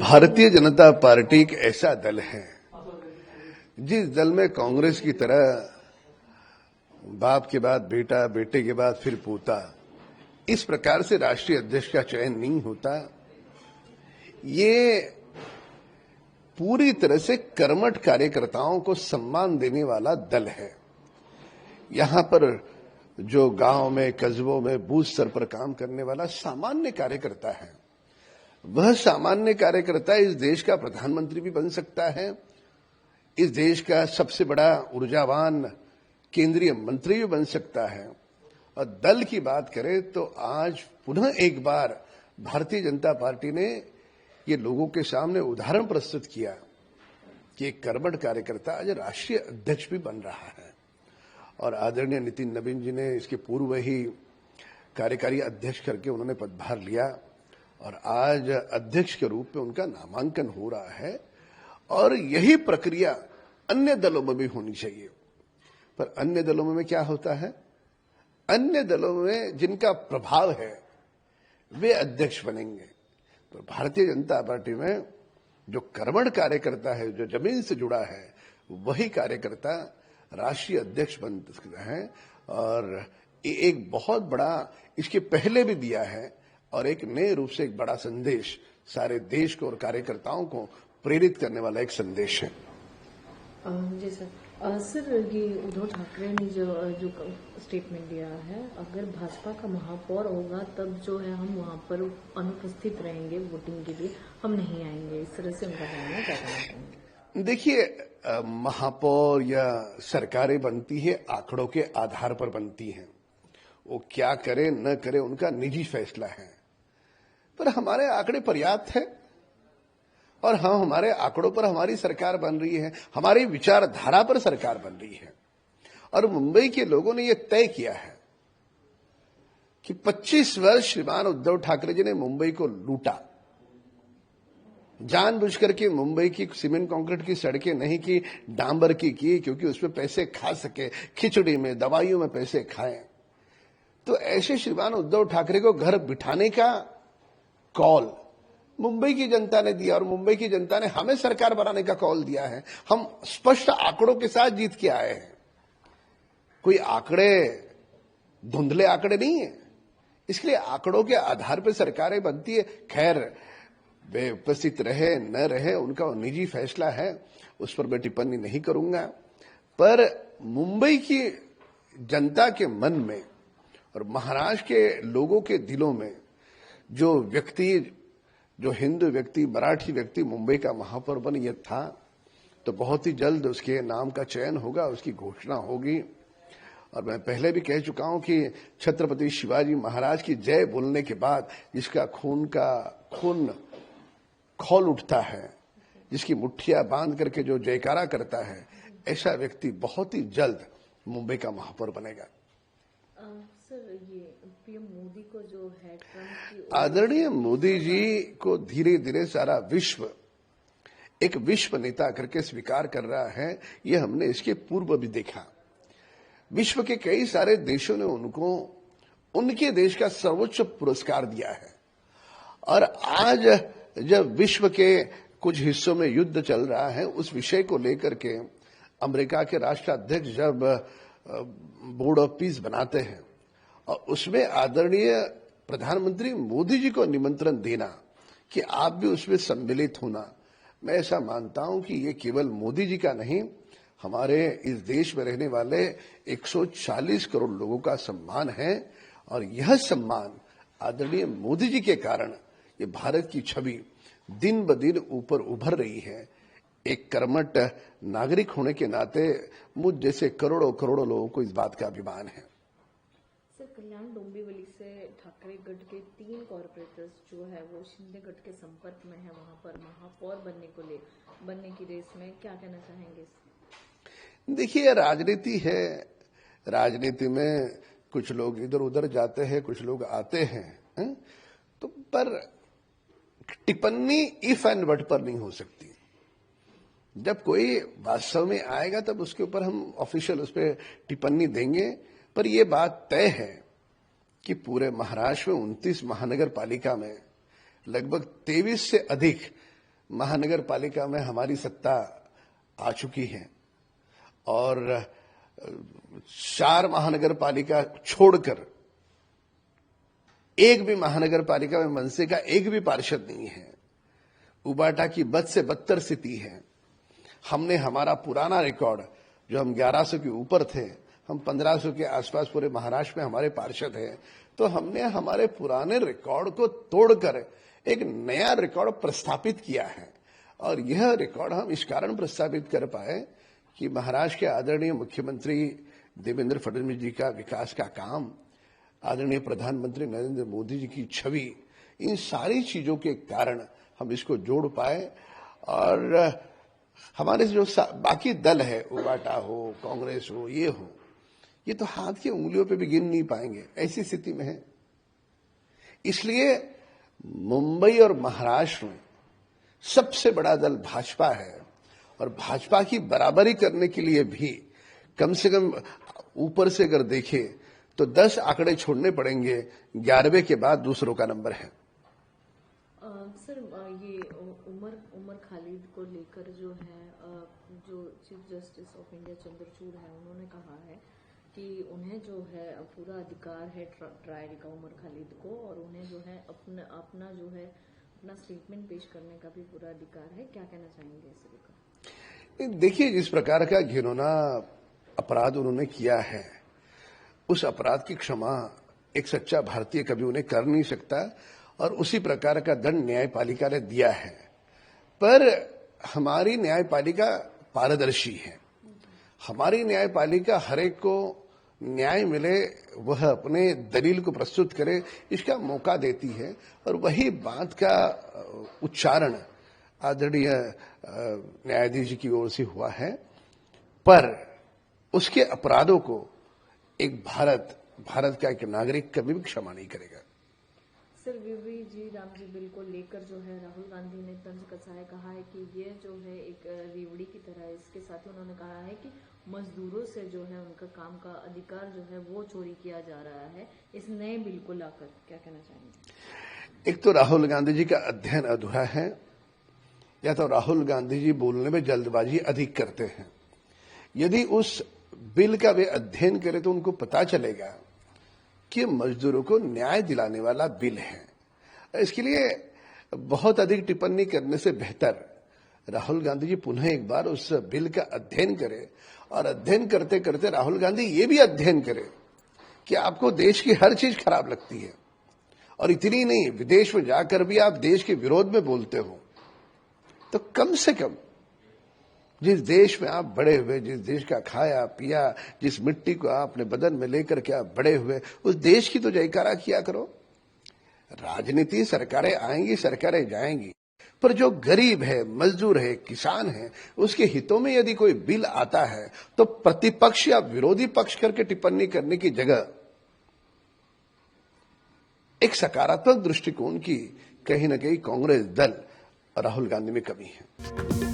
Bharatiya Janata party एक ऐसा दल है जिस दल में कांग्रेस की तरह बाप के बाद बेटा, बेटे के बाद फिर पोता, इस प्रकार से राष्ट्रीय अध्यक्ष का चयन नहीं होता। ये पूरी तरह से कर्मठ कार्यकर्ताओं को सम्मान देने वाला दल है। यहां पर जो गांव में, कस्बों में बूथ स्तर पर काम करने वाला सामान्य कार्यकर्ता है, वह सामान्य कार्यकर्ता इस देश का प्रधानमंत्री भी बन सकता है, इस देश का सबसे बड़ा ऊर्जावान केंद्रीय मंत्री भी बन सकता है। और दल की बात करें तो आज पुनः एक बार भारतीय जनता पार्टी ने ये लोगों के सामने उदाहरण प्रस्तुत किया कि एक कर्मठ कार्यकर्ता आज राष्ट्रीय अध्यक्ष भी बन रहा है। और आदरणीय नितिन नवीन जी ने इसके पूर्व ही कार्यकारी अध्यक्ष करके उन्होंने पदभार लिया और आज अध्यक्ष के रूप में उनका नामांकन हो रहा है। और यही प्रक्रिया अन्य दलों में भी होनी चाहिए। पर अन्य दलों में क्या होता है? अन्य दलों में जिनका प्रभाव है वे अध्यक्ष बनेंगे। तो भारतीय जनता पार्टी में जो कर्मठ कार्यकर्ता है, जो जमीन से जुड़ा है, वही कार्यकर्ता राष्ट्रीय अध्यक्ष बन सकता है। और एक बहुत बड़ा इसके पहले भी दिया है और एक नए रूप से एक बड़ा संदेश सारे देश को और कार्यकर्ताओं को प्रेरित करने वाला एक संदेश है। जी सर। सर, ये उद्धव ठाकरे ने जो स्टेटमेंट दिया है, अगर भाजपा का महापौर होगा तब जो है हम वहां पर अनुपस्थित रहेंगे, वोटिंग के लिए हम नहीं आएंगे, इस तरह से उनका कहना क्या कहना चाहेंगे? देखिए, महापौर या सरकारें बनती है आंकड़ों के आधार पर बनती हैं। वो क्या करे न करे उनका निजी फैसला है। पर हमारे आंकड़े पर्याप्त है और हाँ, हमारे आंकड़ों पर हमारी सरकार बन रही है, हमारी विचारधारा पर सरकार बन रही है। और मुंबई के लोगों ने यह तय किया है कि 25 वर्ष श्रीमान उद्धव ठाकरे जी ने मुंबई को लूटा, जानबूझ करके मुंबई की सीमेंट कंक्रीट की सड़कें नहीं की, डांबर की क्योंकि उसमें पैसे खा सके, खिचड़ी में, दवाइयों में पैसे खाएं। तो ऐसे श्रीमान उद्धव ठाकरे को घर बिठाने का कॉल मुंबई की जनता ने दिया और मुंबई की जनता ने हमें सरकार बनाने का कॉल दिया है। हम स्पष्ट आंकड़ों के साथ जीत के आए हैं। कोई आंकड़े धुंधले आंकड़े नहीं है, इसलिए आंकड़ों के आधार पर सरकारें बनती है। खैर, वे उपस्थित रहे न रहे उनका निजी फैसला है, उस पर मैं टिप्पणी नहीं करूंगा। पर मुंबई की जनता के मन में और महाराष्ट्र के लोगों के दिलों में जो व्यक्ति, जो हिंदू व्यक्ति, मराठी व्यक्ति मुंबई का महापौर बन यह था, तो बहुत ही जल्द उसके नाम का चयन होगा, उसकी घोषणा होगी। और मैं पहले भी कह चुका हूं कि छत्रपति शिवाजी महाराज की जय बोलने के बाद जिसका खून खौल उठता है, जिसकी मुट्ठियां बांध करके जो जयकारा करता है, ऐसा व्यक्ति बहुत ही जल्द मुंबई का महापौर बनेगा। सर, ये पीएम मोदी को जो है आदरणीय मोदी जी को धीरे धीरे सारा विश्व एक विश्व नेता करके स्वीकार कर रहा है। ये हमने इसके पूर्व भी देखा। विश्व के कई सारे देशों ने उनको उनके देश का सर्वोच्च पुरस्कार दिया है। और आज जब विश्व के कुछ हिस्सों में युद्ध चल रहा है, उस विषय को लेकर के अमेरिका के राष्ट्राध्यक्ष जब बोर्ड ऑफ पीस बनाते हैं और उसमें आदरणीय प्रधानमंत्री मोदी जी को निमंत्रण देना कि आप भी उसमें सम्मिलित होना, मैं ऐसा मानता हूं कि ये केवल मोदी जी का नहीं, हमारे इस देश में रहने वाले 140 करोड़ लोगों का सम्मान है। और यह सम्मान आदरणीय मोदी जी के कारण ये भारत की छवि दिन ब दिन ऊपर उभर रही है। एक कर्मठ नागरिक होने के नाते मुझ जैसे करोड़ों करोड़ों लोगों को इस बात का अभिमान है। सर, कल्याण डोंबिवली से ठाकरे गढ़ के 3 कॉर्पोरेटर्स जो है वो शिंदे गढ़ के संपर्क में है, वहां पर महापौर बनने की रेस में, क्या कहना चाहेंगे? देखिए, राजनीति है, राजनीति में कुछ लोग इधर उधर जाते हैं, कुछ लोग आते हैं, तो पर टिप्पणी इफ एंड बट पर नहीं हो सकती। जब कोई वास्तव में आएगा तब उसके ऊपर हम ऑफिशियल उस पर टिप्पणी देंगे। पर यह बात तय है कि पूरे महाराष्ट्र में 29 महानगर पालिका में लगभग 23 से अधिक महानगर पालिका में हमारी सत्ता आ चुकी है और 4 महानगर पालिका छोड़कर एक भी महानगर पालिका में मनसे का एक भी पार्षद नहीं है। उबाटा की बद से बदतर स्थिति है। हमने हमारा पुराना रिकॉर्ड, जो हम 1100 के ऊपर थे, हम 1500 के आसपास पूरे महाराष्ट्र में हमारे पार्षद हैं, तो हमने हमारे पुराने रिकॉर्ड को तोड़कर एक नया रिकॉर्ड प्रस्थापित किया है। और यह रिकॉर्ड हम इस कारण प्रस्थापित कर पाए कि महाराष्ट्र के आदरणीय मुख्यमंत्री देवेंद्र फडणवीस जी का विकास का काम, आदरणीय प्रधानमंत्री नरेंद्र मोदी जी की छवि, इन सारी चीजों के कारण हम इसको जोड़ पाए। और हमारे जो बाकी दल है, उबाटा हो, कांग्रेस हो, ये तो हाथ की उंगलियों पे भी गिन नहीं पाएंगे, ऐसी स्थिति में है। इसलिए मुंबई और महाराष्ट्र में सबसे बड़ा दल भाजपा है और भाजपा की बराबरी करने के लिए भी कम से कम ऊपर से अगर देखें तो 10 आंकड़े छोड़ने पड़ेंगे, 11वें के बाद दूसरों का नंबर है। सर, ये उमर खालिद को लेकर जो है, जो chief justice of India Chandrachud है, उन्होंने कहा है कि उन्हें जो है पूरा अधिकार है ट्रायल का उमर खालिद को, और उन्हें जो है अपना स्टेटमेंट पेश करने का भी पूरा अधिकार है। क्या कहना चाहेंगे इस लेकर? देखिए, जिस प्रकार का घिनौना अपराध उन्होंने किया है, उस अपराध की क्षमा एक सच्चा भारतीय कभी उन्हें कर नहीं सकता, और उसी प्रकार का दंड न्यायपालिका ने दिया है। पर हमारी न्यायपालिका पारदर्शी है। हमारी न्यायपालिका हर एक को न्याय मिले, वह अपने दलील को प्रस्तुत करे, इसका मौका देती है। और वही बात का उच्चारण आदरणीय न्यायाधीश जी की ओर से हुआ है। पर उसके अपराधों को एक भारत का एक नागरिक कभी भी क्षमा नहीं करेगा। सर, वीवी जी राम जी बिल को लेकर जो है राहुल गांधी ने तंज कसा है, कहा है कि ये जो है एक रेवड़ी की तरह है। इसके साथ ही उन्होंने कहा है कि मजदूरों से जो है उनका काम का अधिकार जो है वो चोरी किया जा रहा है इस नए बिल को लाकर। क्या कहना चाहेंगे? एक तो राहुल गांधी जी का अध्ययन अधूरा है, या तो राहुल गांधी जी बोलने में जल्दबाजी अधिक करते हैं। यदि उस बिल का वे अध्ययन करें तो उनको पता चलेगा कि मजदूरों को न्याय दिलाने वाला बिल है। इसके लिए बहुत अधिक टिप्पणी करने से बेहतर राहुल गांधी जी पुनः एक बार उस बिल का अध्ययन करें, और अध्ययन करते करते राहुल गांधी ये भी अध्ययन करें कि आपको देश की हर चीज खराब लगती है, और इतनी नहीं, विदेश में जाकर भी आप देश के विरोध में बोलते हो, तो कम से कम जिस देश में आप बड़े हुए, जिस देश का खाया पिया, जिस मिट्टी को आप अपने बदन में लेकर के आप बड़े हुए, उस देश की तो जयकारा किया करो। राजनीति, सरकारें आएंगी, सरकारें जाएंगी, पर जो गरीब है, मजदूर है, किसान है, उसके हितों में यदि कोई बिल आता है तो प्रतिपक्ष या विरोधी पक्ष करके टिप्पणी करने की जगह एक सकारात्मक दृष्टिकोण की कहीं ना कहीं कांग्रेस दल और राहुल गांधी में कमी है।